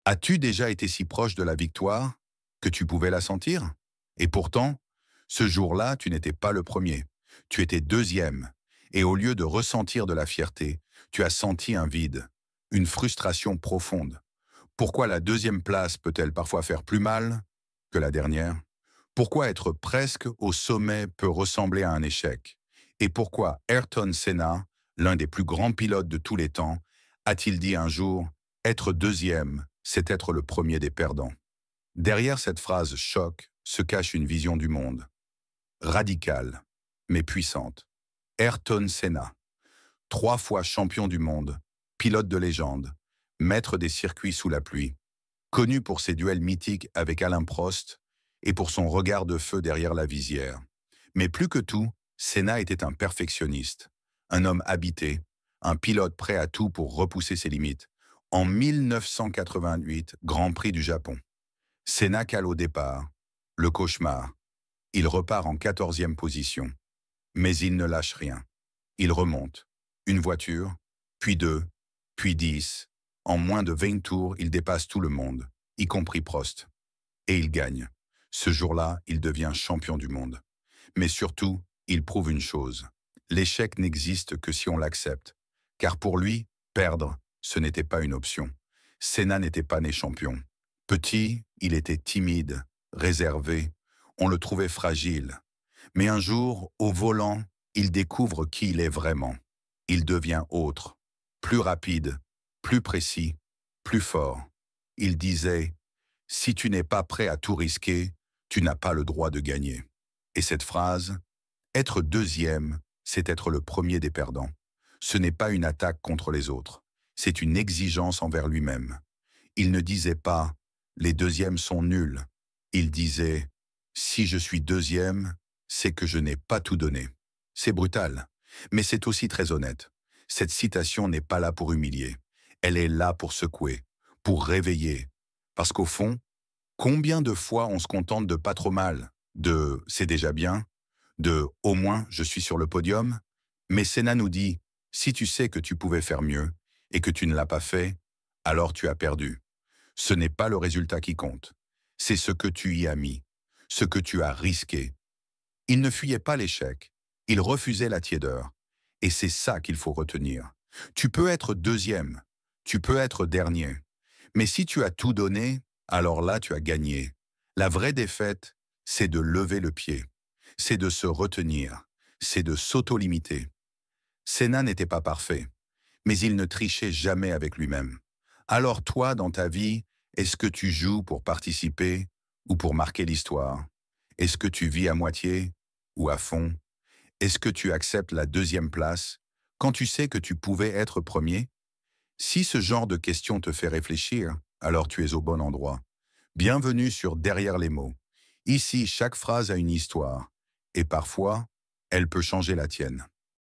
As-tu déjà été si proche de la victoire que tu pouvais la sentir? Et pourtant, ce jour-là, tu n'étais pas le premier. Tu étais deuxième. Et au lieu de ressentir de la fierté, tu as senti un vide, une frustration profonde. Pourquoi la deuxième place peut-elle parfois faire plus mal que la dernière? Pourquoi être presque au sommet peut ressembler à un échec? Et pourquoi Ayrton Senna, l'un des plus grands pilotes de tous les temps, a-t-il dit un jour «Être deuxième, c'est être le premier des perdants»? Derrière cette phrase choc se cache une vision du monde, radicale, mais puissante. Ayrton Senna, 3 fois champion du monde, pilote de légende, maître des circuits sous la pluie, connu pour ses duels mythiques avec Alain Prost et pour son regard de feu derrière la visière. Mais plus que tout, Senna était un perfectionniste, un homme habité, un pilote prêt à tout pour repousser ses limites. En 1988, Grand Prix du Japon. Senna cale au départ, le cauchemar. Il repart en 14e position. Mais il ne lâche rien. Il remonte. Une voiture, puis deux, puis 10. En moins de 20 tours, il dépasse tout le monde, y compris Prost. Et il gagne. Ce jour-là, il devient champion du monde. Mais surtout, il prouve une chose. L'échec n'existe que si on l'accepte. Car pour lui, perdre, ce n'était pas une option. Senna n'était pas né champion. Petit, il était timide, réservé. On le trouvait fragile. Mais un jour, au volant, il découvre qui il est vraiment. Il devient autre, plus rapide, plus précis, plus fort. Il disait « Si tu n'es pas prêt à tout risquer, tu n'as pas le droit de gagner ». Et cette phrase, être deuxième, c'est être le premier des perdants. Ce n'est pas une attaque contre les autres, c'est une exigence envers lui-même. Il ne disait pas « les deuxièmes sont nuls ». Il disait « si je suis deuxième, c'est que je n'ai pas tout donné ». C'est brutal, mais c'est aussi très honnête. Cette citation n'est pas là pour humilier. Elle est là pour secouer, pour réveiller. Parce qu'au fond, combien de fois on se contente de pas trop mal, de « c'est déjà bien », de « au moins je suis sur le podium ». Mais Senna nous dit « si tu sais que tu pouvais faire mieux et que tu ne l'as pas fait, alors tu as perdu ». Ce n'est pas le résultat qui compte. C'est ce que tu y as mis, ce que tu as risqué. Il ne fuyait pas l'échec, il refusait la tiédeur. Et c'est ça qu'il faut retenir. Tu peux être deuxième, tu peux être dernier. Mais si tu as tout donné, alors là tu as gagné. La vraie défaite, c'est de lever le pied. C'est de se retenir. C'est de s'auto-limiter. Senna n'était pas parfait, mais il ne trichait jamais avec lui-même. Alors toi, dans ta vie, est-ce que tu joues pour participer ou pour marquer l'histoire? Est-ce que tu vis à moitié ou à fond? Est-ce que tu acceptes la deuxième place quand tu sais que tu pouvais être premier? Si ce genre de questions te fait réfléchir, alors tu es au bon endroit. Bienvenue sur Derrière les mots. Ici, chaque phrase a une histoire, et parfois, elle peut changer la tienne.